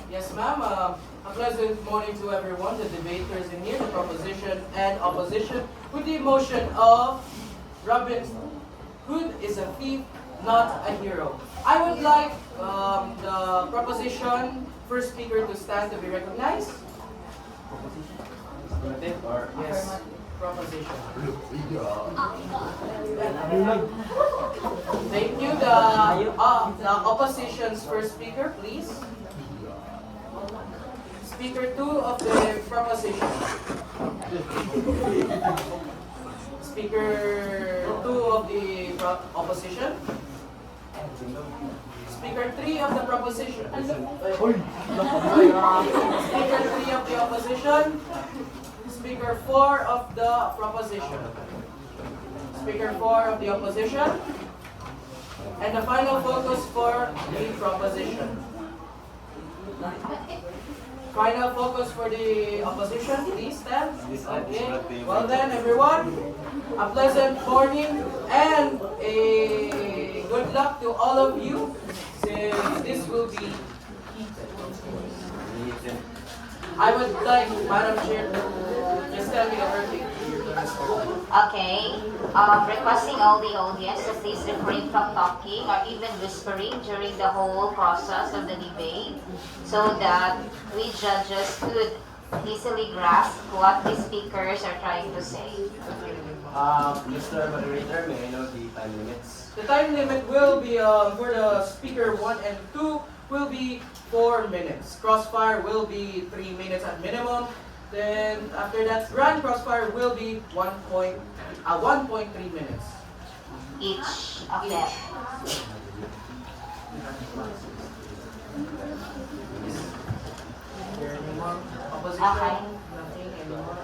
Yes, ma'am. A pleasant morning to everyone, the debaters in here, the proposition and opposition, with the motion of Robin Hood is a thief, not a hero. I would like the proposition first speaker to stand to be recognized. Yes, proposition. Thank you. The opposition's first speaker, please. Speaker 2 of the proposition. Speaker 2 of the opposition. Speaker 3 of the proposition. Speaker 3 of the opposition. Speaker 4 of the proposition. Speaker 4 of the opposition. And the final focus for the proposition. Final focus for the opposition, please stand. Okay. Well then, everyone, a pleasant morning and a good luck to all of you, since this will be heated. I would like, Madam Chair, to just tell me a birthday. Okay. Requesting all the audience to please refrain from talking or even whispering during the whole process of the debate so that we judges could easily grasp what the speakers are trying to say. Mr. Moderator, may I know the time limits? The time limit will be, for the speaker 1 and 2, will be 4 minutes. Crossfire will be 3 minutes at minimum. Then after that, grand crossfire will be 1.3 minutes. Each of them. Is there any more opposition? Okay. Nothing anymore.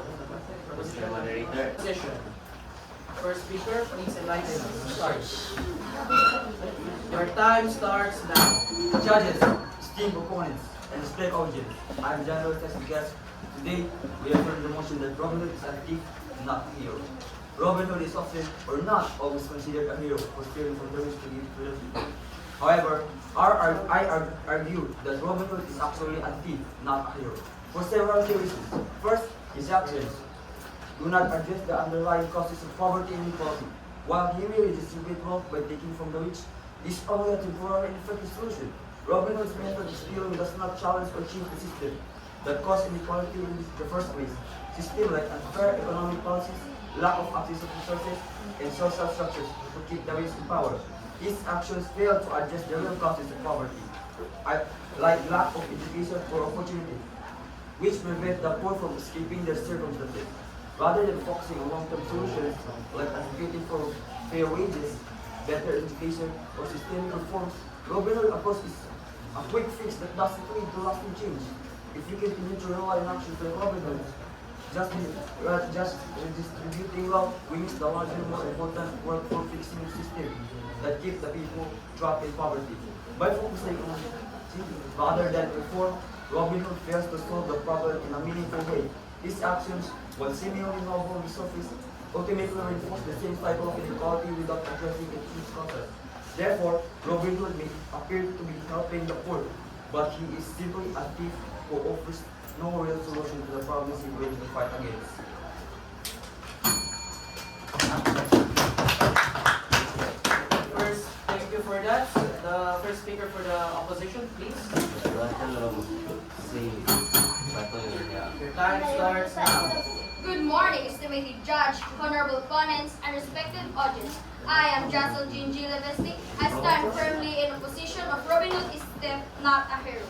Mr. Moderator. Opposition. First speaker, please enlighten us. Start. Your time starts now. Judges, esteemed opponents, and respect audience, I am General Testigas. Today, we affirm the motion that Robin Hood is a thief, not a hero. Robin Hood is often, or not always, considered a hero for stealing from the rich to give to the people. However, I argue that Robin Hood is actually a thief, not a hero, for several reasons. First, his actions do not address the underlying causes of poverty and inequality. While he may redistribute wealth by taking from the rich, this is only a temporary and effective solution. Robin Hood's method of stealing does not challenge or change the system that caused inequality in the first place. Systems like unfair economic policies, lack of access to resources, and social structures to keep the rich in power. These actions fail to address the real causes of poverty, like lack of education or opportunity, which prevent the poor from escaping their circumstances. Rather than focusing on long-term solutions like advocating for fair wages, better education, or systemic reforms, Robin Hood approach is a quick fix that doesn't lead to lasting change. If you continue to rely on actions like Robin Hood, just redistributing wealth, we miss the larger, more important work for fixing a system that keeps the people trapped in poverty. By focusing on rather than reform, Robin Hood fails to solve the problem in a meaningful way. These actions, while seemingly novel on the surface, ultimately reinforce the same cycle of inequality without addressing its root causes. Therefore, Robin Hood may appear to be helping the poor, but he is simply a thief who offers no real solution to the problems he willing to fight against. First, thank you for that. The first speaker for the opposition, please. Your time starts now. Good morning, estimated judge, honorable opponents, and respected audience. I am Jassel Jean G. Levesque. I stand firmly in opposition of Robin Hood is thief, not a hero.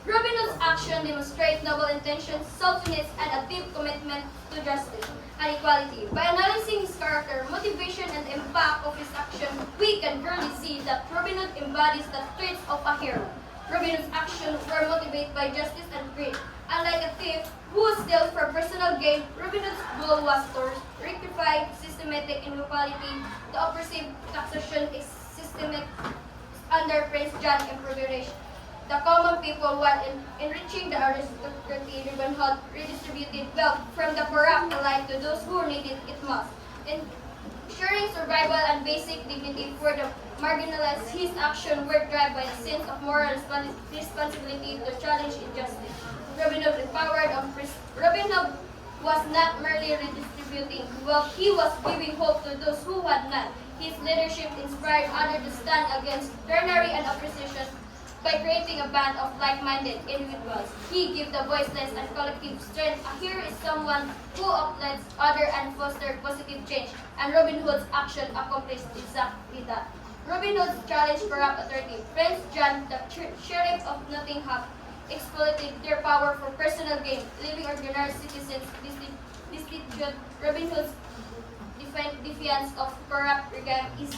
Robin Hood's action demonstrates noble intentions, selflessness, and a deep commitment to justice and equality. By analyzing his character, motivation, and the impact of his action, we can clearly see that Robin Hood embodies the traits of a hero. Robin Hood's actions were motivated by justice and greed. Unlike a thief who steals for personal gain, Robin Hood's goal was to rectify systematic inequality. The oppressive taxation is systemic under Prince John Impoverished. The common people, while enriching the aristocracy, Robin Hood redistributed wealth from the corrupt alike to those who needed it most. Ensuring survival and basic dignity for the marginalized, his actions were driven by a sense of moral responsibility to challenge injustice. wealth, he was giving hope to those who had none. His leadership inspired others to stand against tyranny and opposition by creating a band of like-minded individuals. He gave the voiceless and collective strength. A hero is someone who uplifts others and fosters positive change, and Robin Hood's action accomplished exactly that. Robin Hood challenged corrupt authority. Prince John, the sheriff of Nottingham, exploited their power for personal gain, leaving ordinary citizens destitute. Robin Hood's defiance of corrupt regime is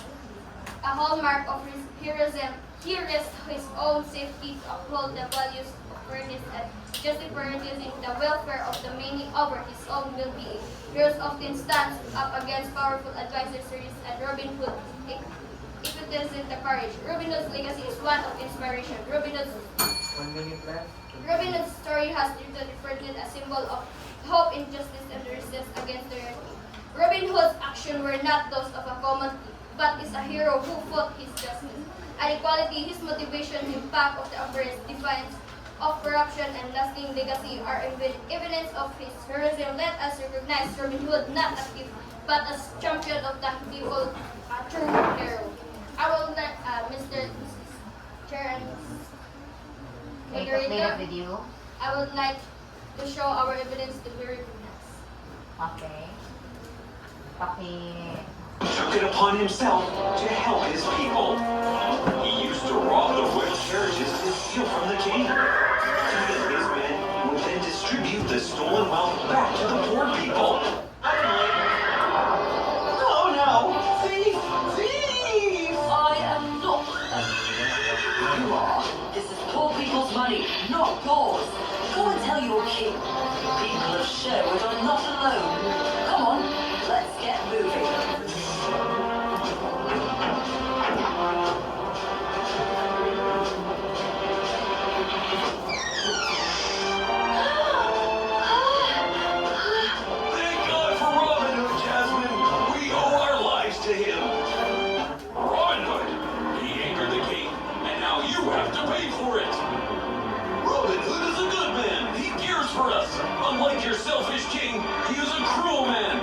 a hallmark of his heroism. He risked his own safety to uphold the values of fairness and justice, prioritizing the welfare of the many over his own well-being. Heroes often stand up against powerful adversaries, and Robin Hood epitomizes the courage. Robin Hood's legacy is one of inspiration. Robin Hood's story has represented a symbol of hope, injustice, and resistance against tyranny. Robin Hood's actions were not those of a common thief, but is a hero who fought his justice and equality. His motivation, impact of the oppressed, defiance of corruption, and lasting legacy are evidence of his heroism. Let us recognize Robin Hood not as thief, but as champion of the people, a true hero. I will let Mr. Chair and Okay, play the moderator, video. I would like to show our evidence to be recognized. Okay. Took it upon himself to help his people. He used to rob the royal carriages and steal from the king. He and his men would then distribute the stolen wealth back to the poor people. Oh no! Thief! Thief! I am not. You are. This is poor people's money, not yours. Go and tell your king. People of Sherwood are not alone. Come on, let's get moving. Thank God for Robin Hood, Jasmine. We owe our lives to him. Robin Hood, he angered the king, and now you have to pay for it. Robin Hood is a good man. He cares for us. Unlike your selfish king, he is a cruel man.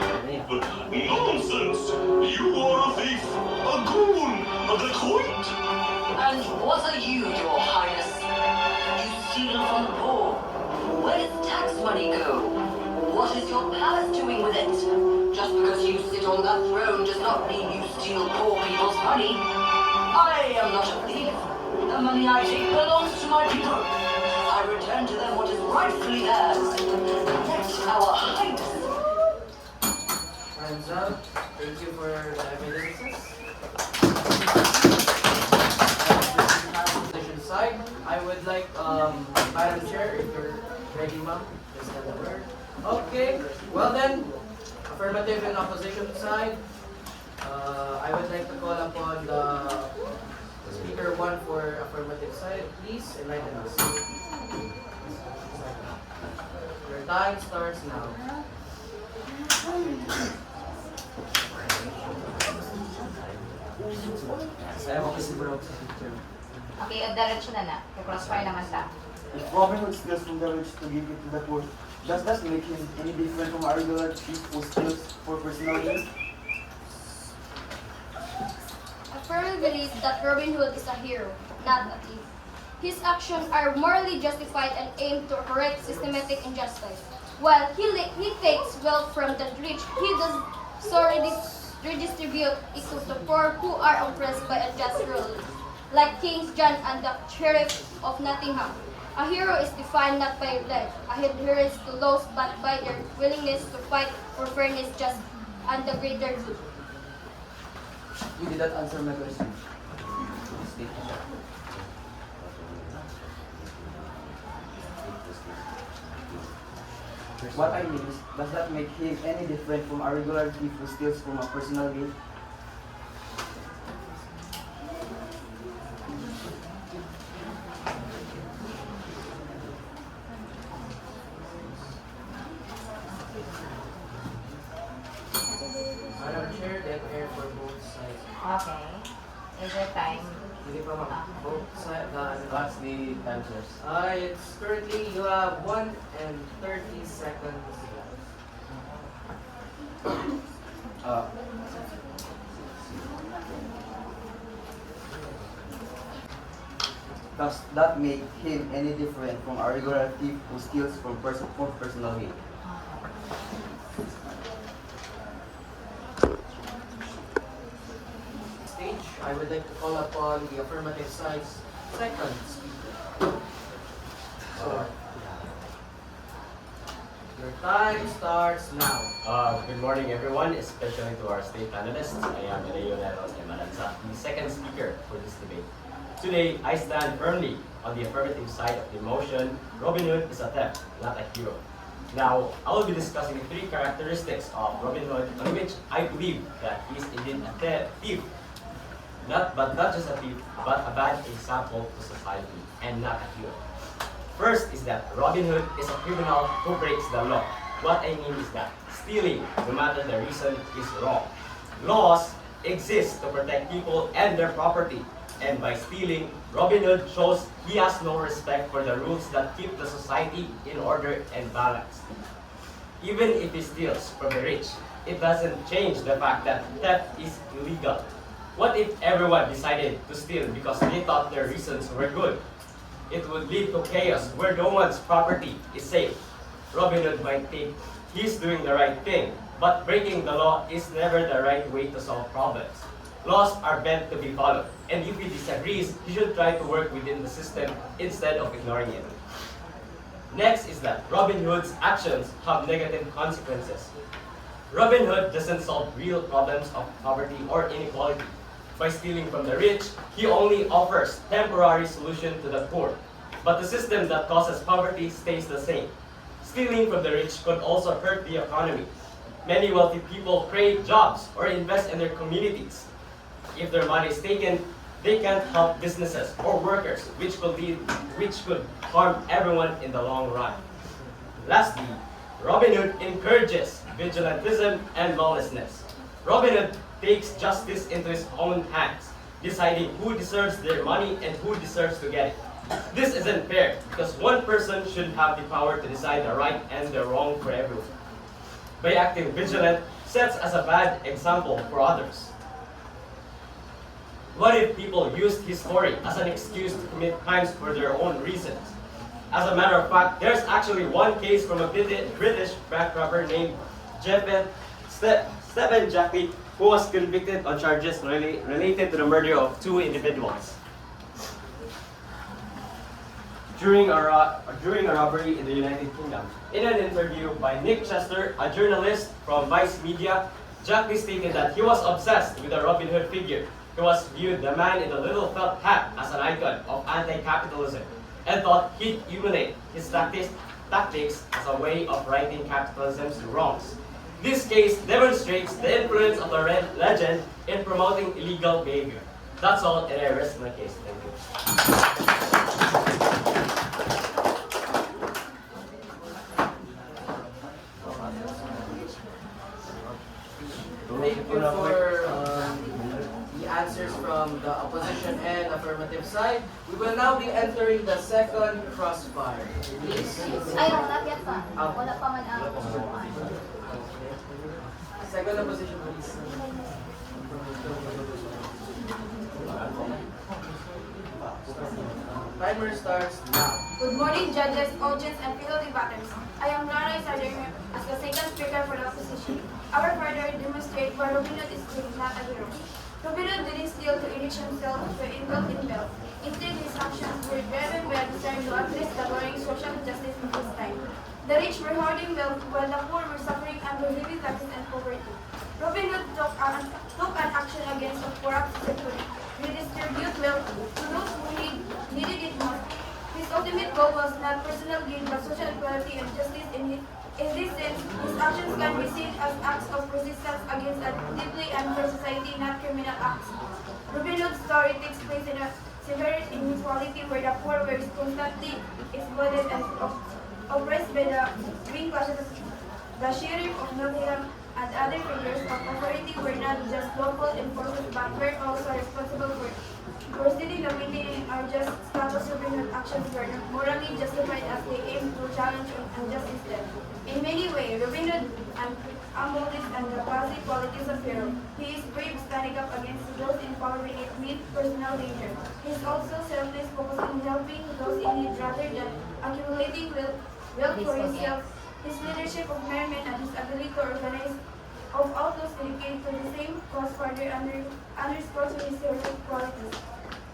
Nonsense! You are a thief, a goon, a dacoit. And what are you, your highness? You steal from the poor. Where does tax money go? What is your palace doing with it? Just because you sit on that throne does not mean you steal poor people's money. I am not a thief. The money I take belongs to my people. I return to them what is rightfully theirs. Let our highness. Time's up. Thank you for the evidences. Position side, I would like, Madam Chair, if you're ready, ma'am, just have the word. Okay, well then, affirmative and opposition side. I would like to call upon the speaker one for affirmative side. Please enlighten us. Your time starts now. Saya makasiburaw sa picture. Okay, diretso na. Crossfire naman ta. If Robin Hood steals from the rich to give it to the poor, does that make him any different from a regular thief who steals for personal gain? I firmly believe that Robin Hood is a hero, not a thief. His actions are morally justified and aim to correct systematic injustice. While he takes wealth from the rich, he does so redistribute it to the poor who are oppressed by unjust rule, like King John and the Sheriff of Nottingham. A hero is defined not by blood, a hero is to laws, but by their willingness to fight for fairness, justice, and the greater good. You did not answer my question. What I mean is, does that make him any different from a regular thief who steals from a personal gain? Madam Chair, dead air for both sides. Okay. Is there time? Hindi pa ma'am. Both sides. What's the time source? It's currently you have 1 and 30 seconds left. Uh, Does that make him any different from a regular thief who steals for personal gain? Stage, I would like to call upon the affirmative side's second speaker. So, your time starts now. Good morning, everyone, especially to our state panelists. I am Leonardo Emaranza, the second speaker for this debate. Today, I stand firmly on the affirmative side of the motion, Robin Hood is a theft, not a hero. Now, I will be discussing the three characteristics of Robin Hood on which I believe that he is indeed a thief. But not just a thief, but a bad example to society and not a hero. First is that Robin Hood is a criminal who breaks the law. What I mean is that stealing, no matter the reason, is wrong. Laws exist to protect people and their property. And by stealing, Robin Hood shows he has no respect for the rules that keep the society in order and balance. Even if he steals from the rich, it doesn't change the fact that theft is illegal. What if everyone decided to steal because they thought their reasons were good? It would lead to chaos where no one's property is safe. Robin Hood might think he's doing the right thing, but breaking the law is never the right way to solve problems. Laws are meant to be followed, and if he disagrees, he should try to work within the system instead of ignoring it. Next is that Robin Hood's actions have negative consequences. Robin Hood doesn't solve real problems of poverty or inequality. By stealing from the rich, he only offers temporary solution to the poor. But the system that causes poverty stays the same. Stealing from the rich could also hurt the economy. Many wealthy people create jobs or invest in their communities. If their money is taken, they can't help businesses or workers, which could harm everyone in the long run. Lastly, Robin Hood encourages vigilantism and lawlessness. Robin Hood takes justice into his own hands, deciding who deserves their money and who deserves to get it. This isn't fair because one person should have the power to decide the right and the wrong for everyone. By acting vigilant, sets as a bad example for others. What if people used his story as an excuse to commit crimes for their own reasons? As a matter of fact, there's actually one case from a British bank robber named Stephen Jackley, who was convicted on charges related to the murder of two individuals. During a robbery in the United Kingdom. In an interview by Nick Chester, a journalist from Vice Media, Jackley stated that he was obsessed with the Robin Hood figure. He was viewed the man in the little felt hat as an icon of anti-capitalism and thought he'd emulate his tactics as a way of righting capitalism's wrongs. This case demonstrates the influence of the red legend in promoting illegal behavior. That's all, and I rest my case. Thank you. Thank you for the answers from the opposition and affirmative side. We will now be entering the second crossfire. Please. Ay, not yet pa. Wala pa man ang Second opposition, please. Timer starts now. Good morning, judges, audience, and fellow debaters. I am Lara Isadero as the second speaker for the opposition. Our further demonstrate why Robin Hood is not a hero. Robin Hood didn't steal to enrich himself to indulge in wealth. Instead, his actions were driven by a desire to address the growing social injustice in his time. The rich were hoarding wealth while the poor were suffering under heavy taxes and poverty. Robin Hood took an action against a corrupt system. He distributed wealth to those who needed it most. His ultimate goal was not personal gain but social equality and justice in this sense, his actions can be seen as acts of resistance against a deeply unfair society, not criminal acts. Robin Hood's story takes place in a severe inequality where the poor were constantly exploited and oppressed by the ruling classes. The sheriff of Nottingham and other figures of authority were not just local enforcers but were also responsible for stealing the maintaining our just status. Robin Hood actions were not morally justified as they aimed to challenge an unjust system. In many ways, Robin Hood and embodies and the classic qualities of hero. He is brave, standing up against those in power when it meets personal danger. He is also selfless, focused on helping those in need rather than accumulating wealth for himself. His leadership of merriment and his ability to organize of outlaws dedicated to the same cause further underscores his heroic qualities.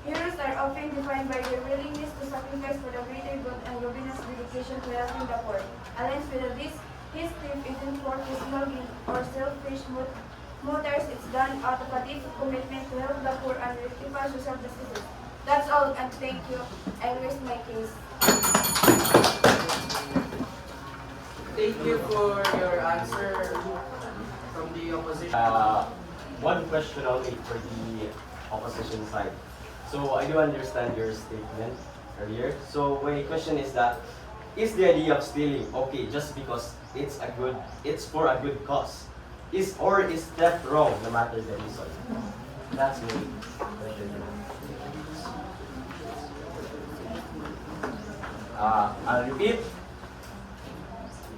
Heroes are often defined by their willingness to sacrifice for the greater good and Robin Hood's dedication to helping the poor. Aligns with this, his thrift isn't for personal gain or selfish motives. It's done out of a deep commitment to help the poor and rectify social justice. That's all, and thank you. I rest my case. Thank you for your answer from the opposition. One question only for the opposition side. So I do understand your statement earlier. So my question is that, is the idea of stealing okay just because it's for a good cause? Is theft wrong no matter the reason? That's me. I'll repeat.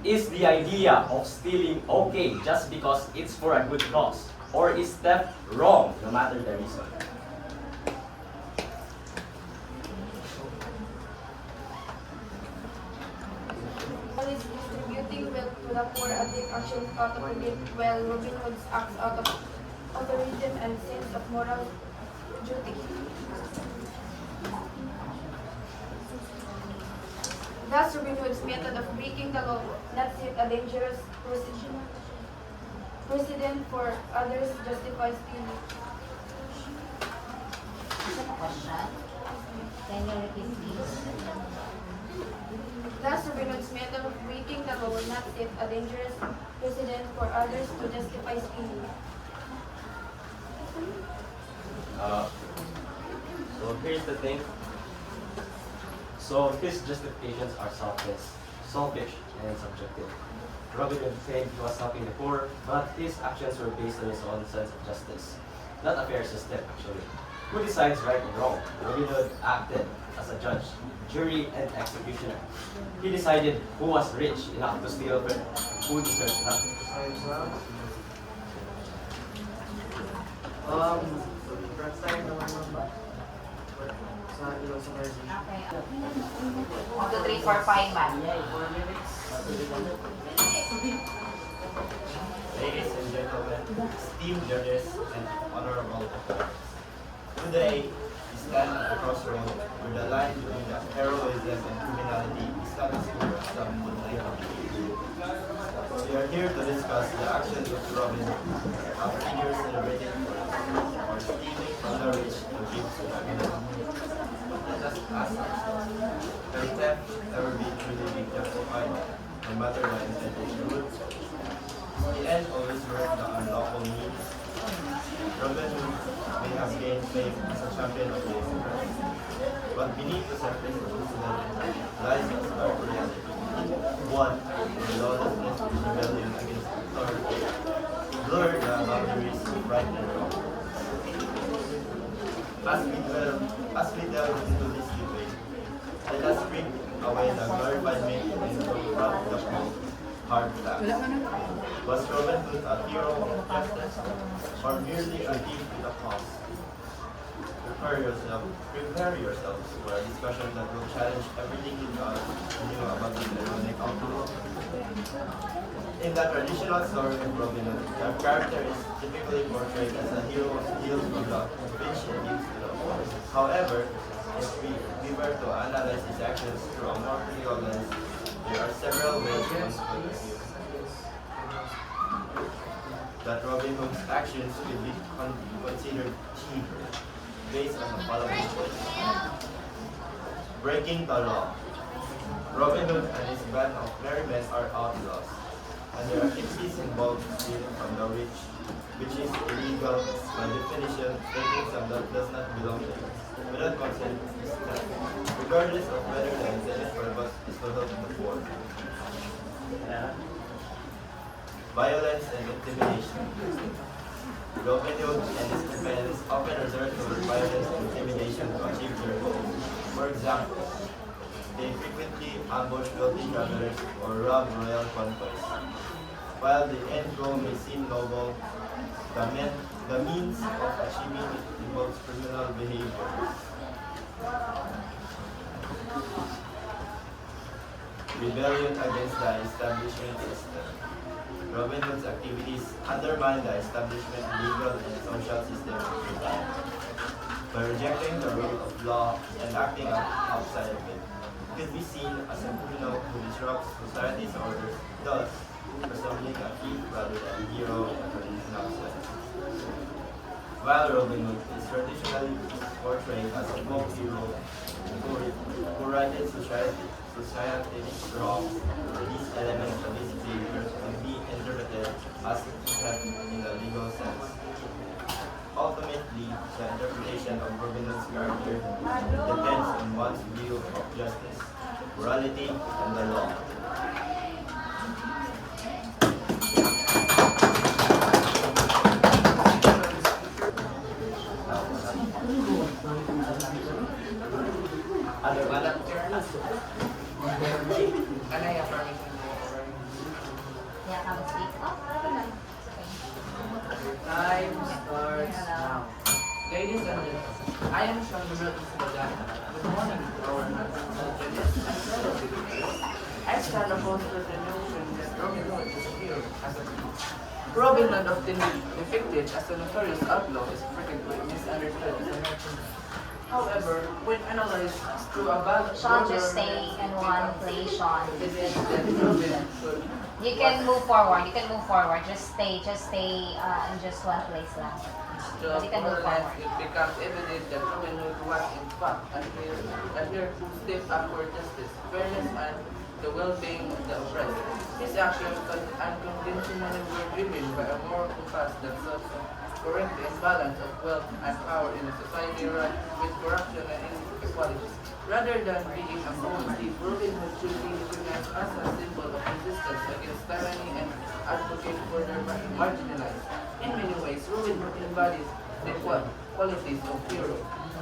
Is the idea of stealing okay just because it's for a good cause? Or is theft wrong no matter the reason? Is distributing wealth to the poor and take action out of it, while Robin Hood acts out of authority and sense of moral duty. Thus, Robin Hood's method of breaking the law not set a dangerous precedent for others justifies stealing. Is that a question? Can you repeat please? Thus, Robin Hood's method of breaking the law not set a dangerous precedent for others to justify stealing. So here's the thing. So his justifications are selfish and subjective. Robin Hood said he was helping the poor, but his actions were based on his own sense of justice. Not a fair system, actually. Who decides right and wrong? Robin Hood acted as a judge, jury, and executioner. He decided who was rich enough to steal but who deserved help. First time naman ba? Sa ilong sa version. Okay. 1, 2, 3, 4, 5 man. 4 minutes. Ladies and gentlemen, esteemed judges, and honorable authorities. Today, we stand at the crossroad where the line between the heroism and criminality is not as clear as some would like to believe. We are here to discuss the actions of Robin, a figure celebrated for stealing from the rich to give to the needy. Let us ask, can theft ever be truly justified, no matter the intended route? The end always works the unlawful means. Robin Hood may have gained fame as a champion of the innocent, but beneath the surface of incident lies a stark reality. One, the lawlessness and rebellion against authority blur the boundaries of right and wrong. As we delve into this debate, let us strip away the glorified myth and confront the cold, hard facts. Was Robin Hood a hero of justice, or merely a thief with a cause? Prepare yourselves for a discussion that will challenge everything you knew about the ironic outlook. In the traditional story of Robin Hood, the character is typically portrayed as a hero who steals from the rich and gives to the poor. However, if we were to analyze his actions through a more critical lens, there are several ways to consider that Robin Hood's actions could be considered cheaper, based on the following points. Breaking the law. Robin Hood and his band of merry men are outlaws, and their activities involve stealing from the rich, which is illegal by definition. Taking some that does not belong to them without consent is theft, regardless of whether the intended purpose is to help the poor. Violence and intimidation. Robin Hood and his companions often resort to violence and intimidation to achieve their goals. For example, they frequently ambush wealthy travelers or rob royal convoys. While the end goal may seem noble, the means of achieving it involves criminal behavior. Rebellion against the establishment system. Robin Hood's activities undermine the establishment legal and social system of the time. By rejecting the rule of law and acting outside of it, he could be seen as a criminal who disrupts society's orders, thus resembling a thief rather than a hero in a traditional sense. While Robin Hood is traditionally portrayed as a folk hero who righted society's wrongs, these elements of his behavior can be interpreted as theft in the legal sense. Ultimately, the interpretation of Robin Hood's character depends on one's view of justice, morality, and the law. Other Madam Chair, Can I affirmation? Yeah, come and speak. Time starts now. Ladies and gentlemen, I am Sean Isabagana. Good morning to our I stand opposed to the notion that Robin Hood is a hero as a thief. Robin Hood, often depicted as a notorious outlaw, is frequently misunderstood as a merchant. However, when analyzed through a Sean, just stay in one place, Sean. it is that Robin Hood You can move forward. You can move forward. Just stay in just one place lang. Just You can move more or less, forward. it becomes evident that Robin Hood was in fact adhered to step up for justice, fairness, and the well-being of the oppressed. His actions unconditionally were driven by a moral compass that sought to correct the imbalance of wealth and power in a society rife with corruption and inequality. Rather than being a bold thief, Robin Hood should be recognized as a symbol of resistance against tyranny and advocate for the marginalized. In many ways, Robin Hood embodies the qualities of hero.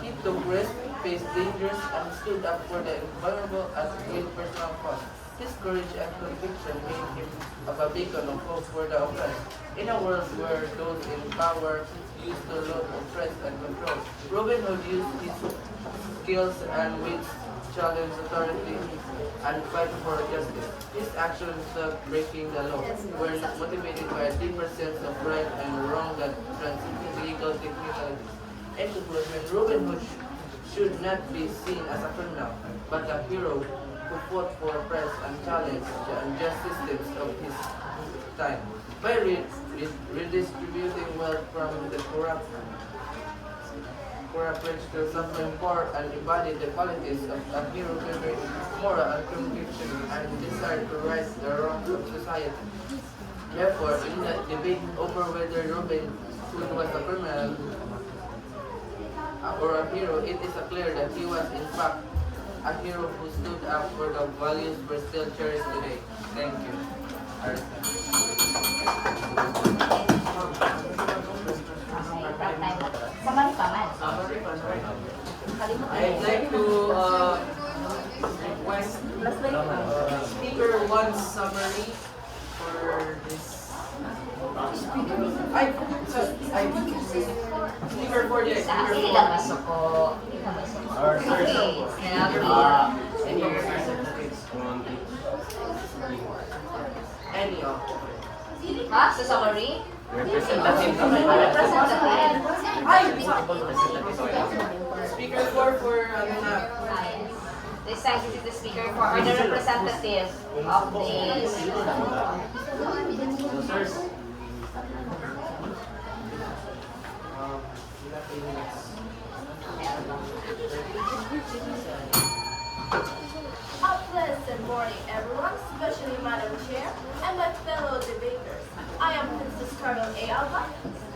He took risks, faced dangers, and stood up for the vulnerable at great personal cost. His courage and conviction made him a beacon of hope for the oppressed. In a world where those in power used to love, oppress, and control, Robin Hood used his skills and wits to challenge authority and fight for justice. His actions of breaking the law were motivated by a deeper sense of right and wrong that transcended legal technicalities. In conclusion, Robin Hood should not be seen as a criminal, but a hero who fought for oppressed and challenged the unjust systems of his time. By redistributing wealth from the corrupt rich to suffering poor and embodied the qualities of a hero with moral and conviction and desire to right the wrongs of society. Therefore, in the debate over whether Robin Hood was a criminal or a hero, it is clear that he was in fact a hero who stood up for the values we still cherish today. Thank you. Summary pa man. I'd like to request speaker one summary for this. Speaker for this. Hindi lang masok ko. Hindi lang masok ko. Okay. Any representatives from Any of. Ha? Sa summary? representative Representative. Speaker 4 for na. Ah, yes. This time, this is the speaker for or the representative of the A pleasant morning, everyone, especially Madam Chair and my fellow debaters. I am Princess Carol A. Alba,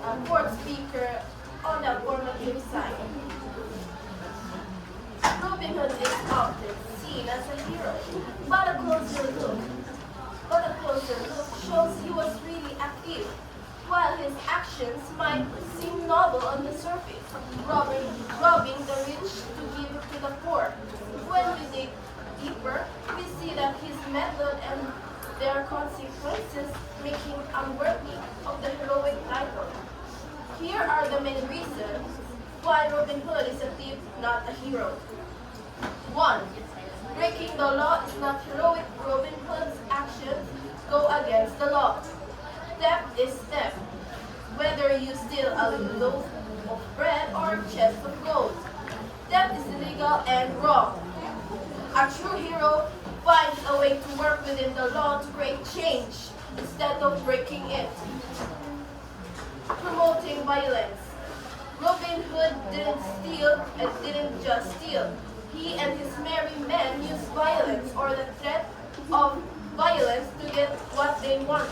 a fourth speaker on the affirmative side. Robin Hood is often seen as a hero, but a closer look shows he was really a thief. While his actions might seem noble on the surface, robbing the rich to give to the poor. When we dig deeper, we see that his method and their consequences make him unworthy of the heroic title. Here are the main reasons why Robin Hood is a thief, not a hero. 1. Breaking the law is not heroic. Robin Hood's actions go against the law. Theft is theft, whether you steal a loaf of bread or a chest of gold. Theft is illegal and wrong. A true hero finds a way to work within the law to create change instead of breaking it. Promoting violence. Robin Hood didn't steal and didn't just steal. He and his merry men used violence or the threat of violence to get what they wanted.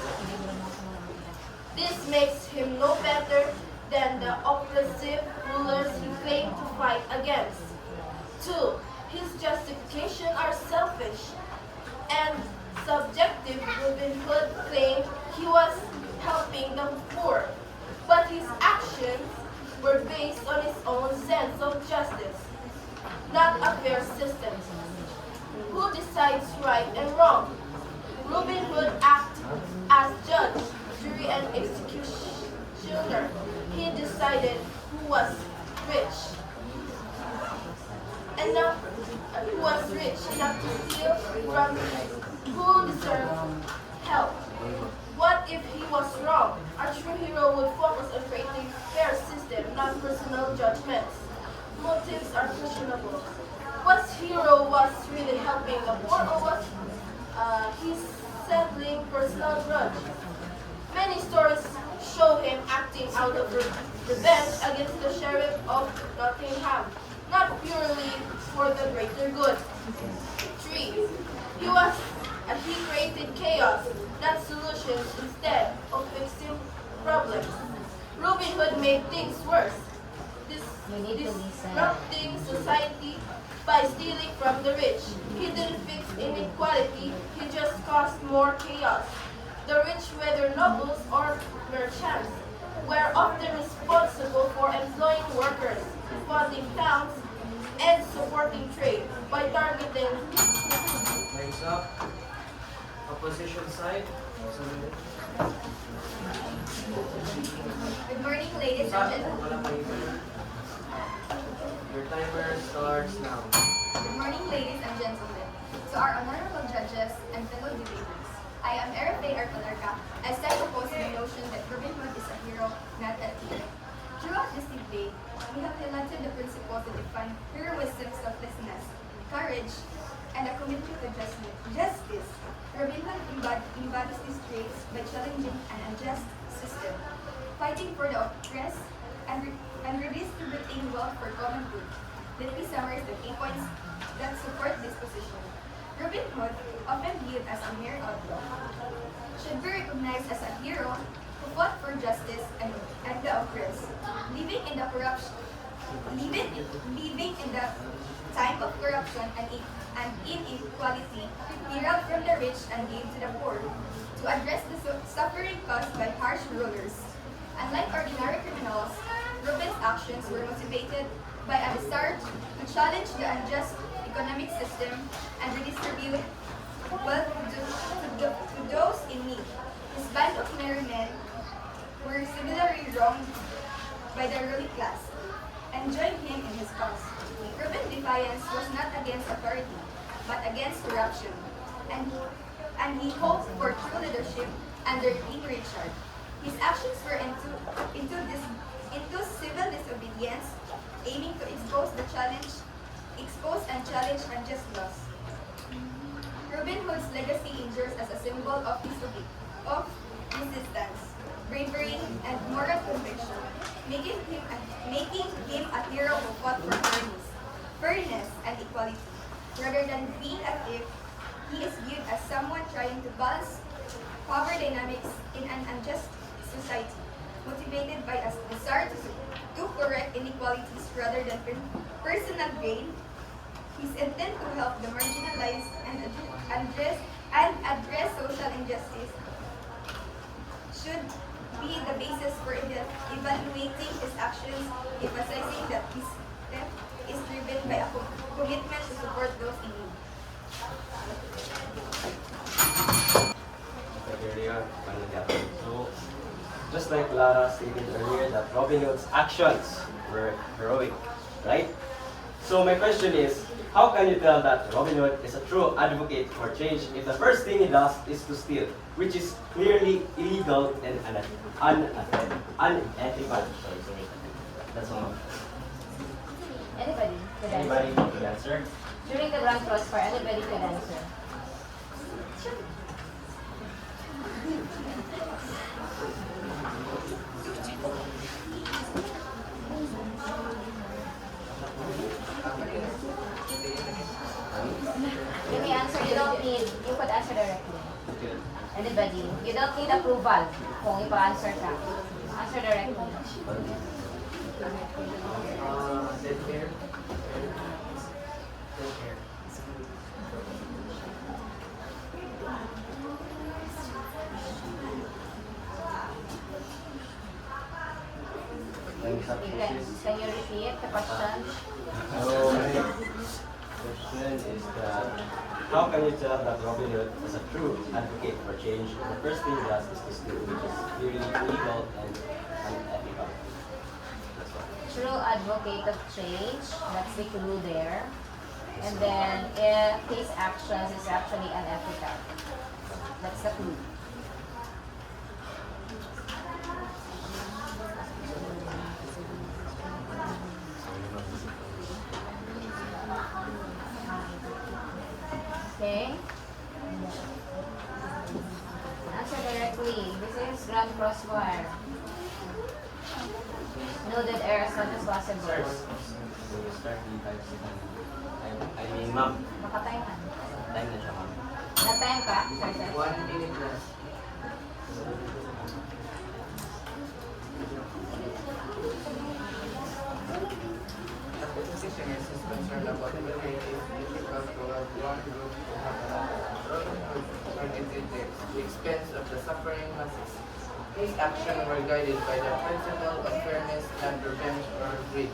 This makes him no better than the oppressive rulers he claimed to fight against. 2. His justifications are selfish and subjective. Robin Hood claimed he was helping the poor, but his actions were based on his own sense of justice, not a fair system. Who decides right and wrong? Robin Hood acted as judge, jury, and executioner. He decided who was rich enough, who was rich enough to steal from who deserved help. What if he was wrong? A true hero would focus on creating a fair system, not personal judgments. Motives are questionable. Was hero was really helping the poor, or was he settling personal grudge? Many stories show him acting out of revenge against the sheriff of Nottingham, not purely for the greater good. 3. He created chaos, not solutions, instead of fixing problems. Robin Hood made things worse, disrupting society by stealing from the rich. He didn't fix inequality, he just caused more chaos. The rich, whether nobles or merchants, were often responsible for employing workers, funding towns, and supporting trade by targeting. Time's up. Opposition side. Good morning, ladies and gentlemen. Walang timer. Your timer starts now. Good morning, ladies and gentlemen. To our honorable judges and fellow debaters, I am Erifay Arpalarca. I stand opposing the notion that Robin Hood is a hero, not a thief. Throughout this debate, we have highlighted the principles that define heroism, selflessness, courage, and a commitment to justice. Robin Hood embodies these traits by challenging an unjust system, fighting for the oppressed, and redistributing wealth for common good. Let me summarize the key points that support this position. Robin Hood, often viewed as a mere outlaw, should be recognized as a hero who fought for justice and the oppressed, living in the time of corruption and inequality. He robbed from the rich and gave to the poor to address the suffering caused by harsh rulers. Unlike ordinary criminals, Robin's actions were motivated by a desire to challenge the unjust economic system and redistribute wealth to those in need. His band of merry men were similarly wronged by the ruling class and joined him in his cause. Robin's defiance was not against authority, but against corruption, and he hoped for true leadership under King Richard. His actions were into civil disobedience, aiming to expose and challenge unjust laws. Robin Hood's legacy endures as a symbol of resistance, bravery, and moral conviction, making him a hero who fought for fairness, and equality. Rather than being a thief, he is viewed as someone trying to balance power dynamics in an unjust society, motivated by a desire to correct inequalities rather than personal gain. His intent to help the marginalized and address social injustice should be the basis for evaluating his actions, emphasizing that his theft is driven by a commitment to support those in need. Mayor Managata. So, just like Lara stated earlier, that Robin Hood's actions were heroic, right? So my question is, how can you tell that Robin Hood is a true advocate for change if the first thing he does is to steal, which is clearly illegal and unethical? Sorry. That's all. Anybody could Anybody answer. could answer? During the grand crossfire, anybody could answer. Let me answer. You don't need, you could answer directly. Okay. Anybody. You don't need approval kung ipa-answer ka. Answer directly. Dead hair. Dead hair. Can you repeat the question? So my question is that how can you tell that Robin Hood is a true advocate for change? The first thing he does is to steal, which is clearly illegal and unethical. That's all. True advocate of change. That's the clue there. And then if his actions is actually unethical. That's the clue. Okay? Answer directly. This is Grand Crossfire. Noted air as much as possible. So you start the 5 seconds. I mean, ma'am. Makatime ka. Time na siya, ma'am. Na-time ka? Sir, sir. 1 minute left. The petitioner is concerned about whether it is difficult to have one group to have another. Robin Hood targeted the expense of the suffering masses. His actions were guided by the principle of fairness, not revenge or greed.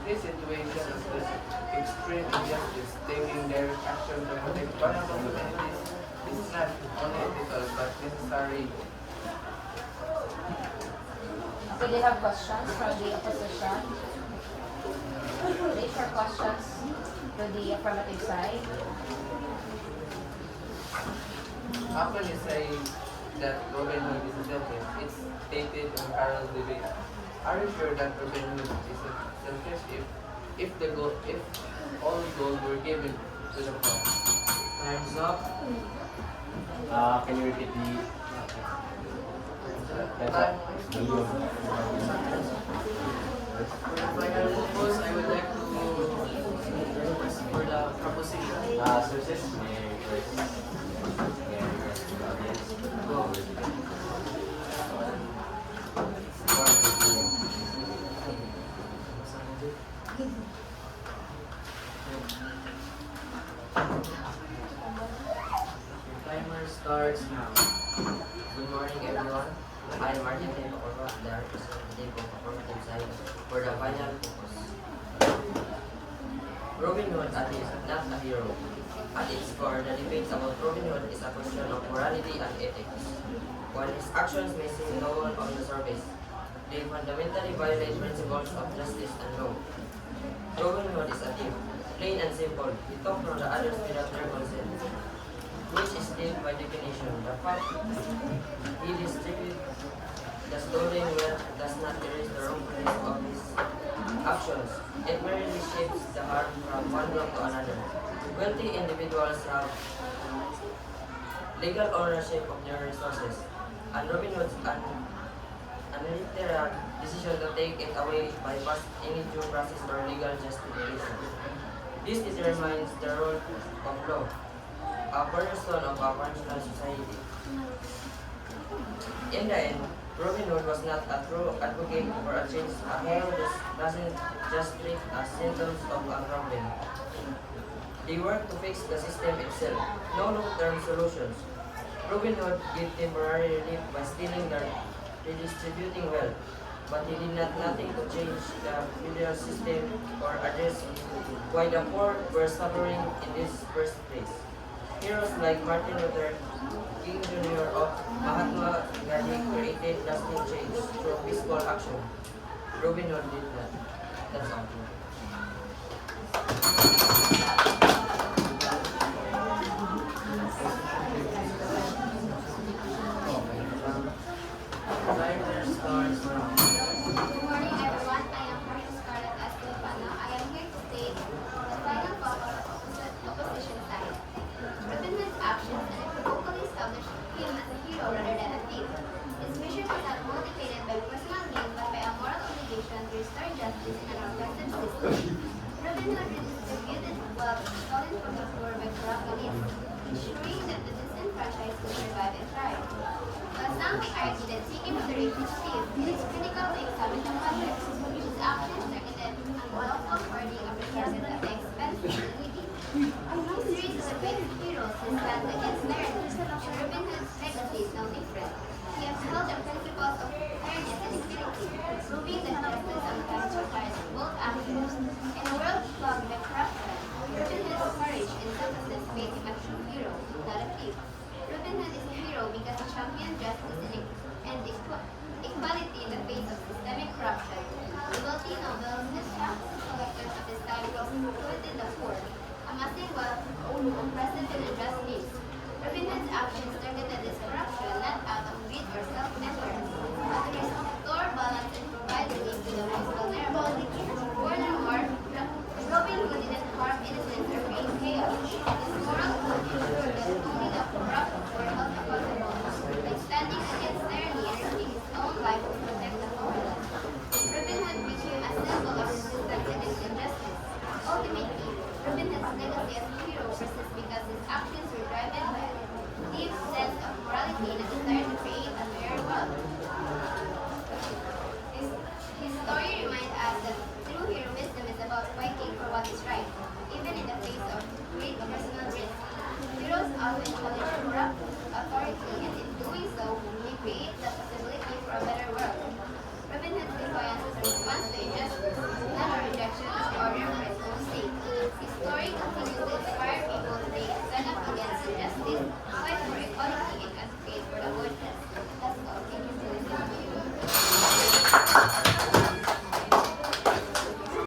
This situation of this extreme injustice, taking direct action to protect vulnerable communities, is not only ethical but necessary. So do you have questions from the opposition? Raise your questions to the affirmative side. How can you say that Robin Hood is a selfish? It's stated in Carol's debate. Are you sure that Robin Hood is a selfish if all gold were given to the poor? Time's up. Can you repeat the Time. For the final purpose, I would like to request for the proposition. sources? May I request? May I request to the audience? Go. Timer starts now. Good morning, everyone. I am Martin Tepacorva, the representative of affirmative side for the final focus. Robin Hood is not a hero. At its core, the debate about Robin Hood is a question of morality and ethics. While his actions may seem noble on the surface, they fundamentally violate principles of justice and law. Robin Hood is a thief, plain and simple. He took from the others without their consent, which is still by definition. The fact he distributed the stolen wealth does not erase the wrongfulness of his actions. It merely shifts the harm from one group to another. Wealthy individuals have legal ownership of their resources, and Robin Hood's unilateral decision to take it away bypass any due process or legal justification. This determines the role of law, a cornerstone of a functional society. In the end, Robin Hood was not a true advocate for a change. A hero doesn't just treat as symptoms of a problem. They work to fix the system itself, no long-term solutions. Robin Hood gave temporary relief by stealing the redistributing wealth, but he did nothing to change the federal system or address why the poor were suffering in this first place. Heroes like Martin Luther King Jr. of Mahatma Gandhi created lasting change through peaceful action. Robin Hood did not. That's all. Writer stars from Good morning, everyone. I am Maria Scarlett Estefano. I am here to state the final purpose of opposition side. Robin Hood's actions and vocally established him as a hero rather than a thief. His mission was not motivated by personal gain but by a moral obligation to restore justice in an oppressive system. Robin Hood redistributed wealth stolen from the poor by corrupt elites, ensuring that the disenfranchised could survive and thrive. While some may argue that seeking restoration is safe, it is critical to examine the context. His actions targeted unlawful hoarding of resources at the expense of the needy. His series of great heroes who stand against narratives, and Robin Hood's legacy is no different. He upheld the principles of fairness and equality, proving that justice sometimes requires both actions. In a world plagued by corruption, Robin Hood's courage and selflessness made him a true hero, not a thief. Robin Hood is a hero because he championed justice and equality in the face of systemic corruption. The wealthy nobles and tax collectors of his time exploited the poor, amassing wealth through oppressive and unjust means. Robin Hood's actions targeted this corruption